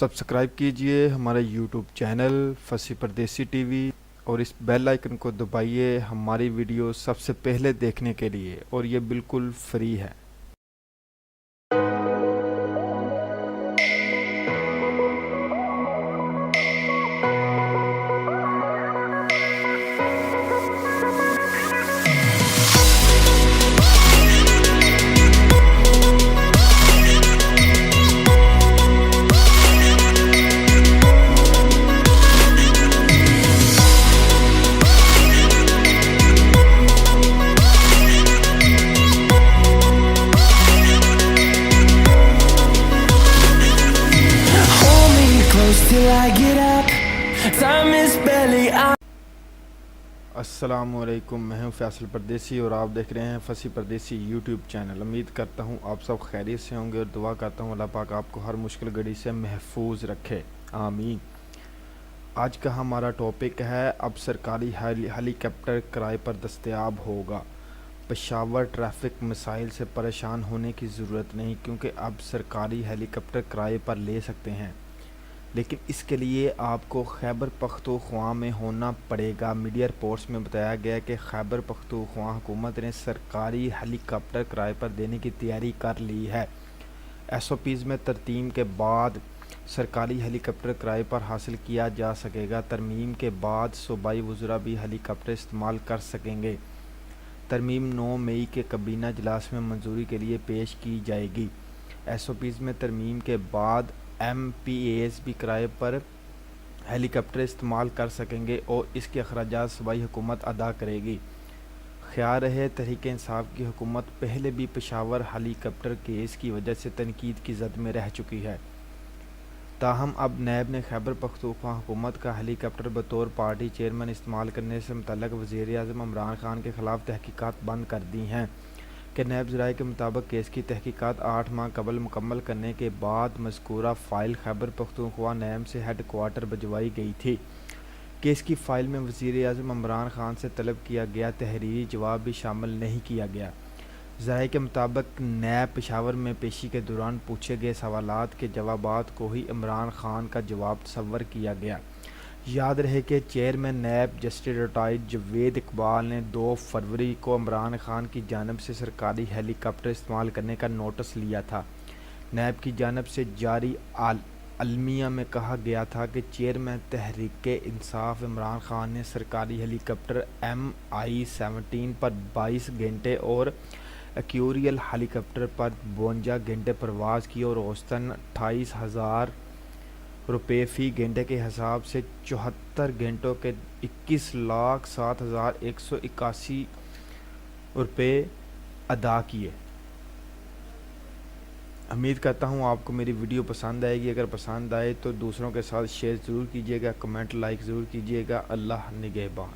Subscribe कीजिए हमारा YouTube channel फसी परदेसी टीवी और इस बेल आइकन को दबाइए हमारी वीडियो सबसे पहले देखने के लिए, और ये बिल्कुल फ्री है। Till I get up, time is barely on. अस्सलामुअलैकुम, मैं हूं फैसल परदेसी और आप देख रहे हैं फसी परदेसी यूट्यूब चैनल। उम्मीद करता हूं आप सब खैरियत से होंगे और दुआ करता हूं अल्लाह पाक आपको हर मुश्किल घड़ी से महफूज रखे, आमीन। आज का हमारा टॉपिक है, अब सरकारी हेलीकॉप्टर किराए पर दस्तयाब होगा। पेशावर ट्रैफिक मसाइल से परेशान होने की ज़रूरत नहीं, क्योंकि अब सरकारी हेलीकॉप्टर किराए पर ले सकते हैं, लेकिन इसके लिए आपको खैबर पख्तूनख्वा में होना पड़ेगा। मीडिया रिपोर्ट्स में बताया गया कि खैबर पख्तूनख्वा हुकूमत ने सरकारी हेलीकॉप्टर किराए पर देने की तैयारी कर ली है। एसओपीज़ में तरमीम के बाद सरकारी हेलीकॉप्टर किराए पर हासिल किया जा सकेगा। तरमीम के बाद सूबाई वज़रा भी हेलीकॉप्टर इस्तेमाल कर सकेंगे। तरमीम 9 मई के काबीना इजलास में मंजूरी के लिए पेश की जाएगी। एसओपीज़ में तरमीम के बाद MPAs भी किराए पर हेलीकॉप्टर इस्तेमाल कर सकेंगे और इसके अखराजात सूबाई हुकूमत अदा करेगी। ख्याल रहे, तहरीक इंसाफ की हुकूमत पहले भी पेशावर हेलीकॉप्टर केस की वजह से तनकीद की जद में रह चुकी है। ताहम अब नैब ने खैबर पख्तूनख्वा हुकूमत का हेलीकॉप्टर बतौर पार्टी चेयरमैन इस्तेमाल करने से मुतल्लिक़ वज़ीर-ए-आज़म इमरान खान के ख़िलाफ़ तहक़ीक़ात बंद कर दी हैं कि नैब ज़राए के मुताबिक केस की तहक़ीक़ात 8 माह कबल मुकम्मल करने के बाद मज़कूरा फ़ाइल खैबर पख्तूनख्वा नैब से हेड क्वार्टर भिजवाई गई थी। केस की फ़ाइल में वज़ीर-ए-आज़म इमरान खान से तलब किया गया तहरीरी जवाब भी शामिल नहीं किया गया। ज़राए के मुताबिक नैब पेशावर में पेशी के दौरान पूछे गए सवालात के जवाबात को ही इमरान खान का जवाब तस्वर किया गया। याद रहे कि chairman NAB justice retired Javed Iqbal ने 2 फरवरी को इमरान खान की जानिब से सरकारी हेलीकॉप्टर इस्तेमाल करने का नोटिस लिया था। नैब की जानिब से जारी अलमिया में कहा गया था कि चेयरमैन तहरीक इंसाफ इमरान खान ने सरकारी हेलीकॉप्टर MI-17 पर 22 घंटे और एक्यूरियल हेलीकॉप्टर पर 52 घंटे परवाज़ की और औसतन 28,000 रुपये फ़ी घंटे के हिसाब से 74 घंटों के 21,07,181 रुपये अदा किए। उम्मीद करता हूँ आपको मेरी वीडियो पसंद आएगी। अगर पसंद आए तो दूसरों के साथ शेयर ज़रूर कीजिएगा, कमेंट लाइक ज़रूर कीजिएगा। अल्लाह निगहबान।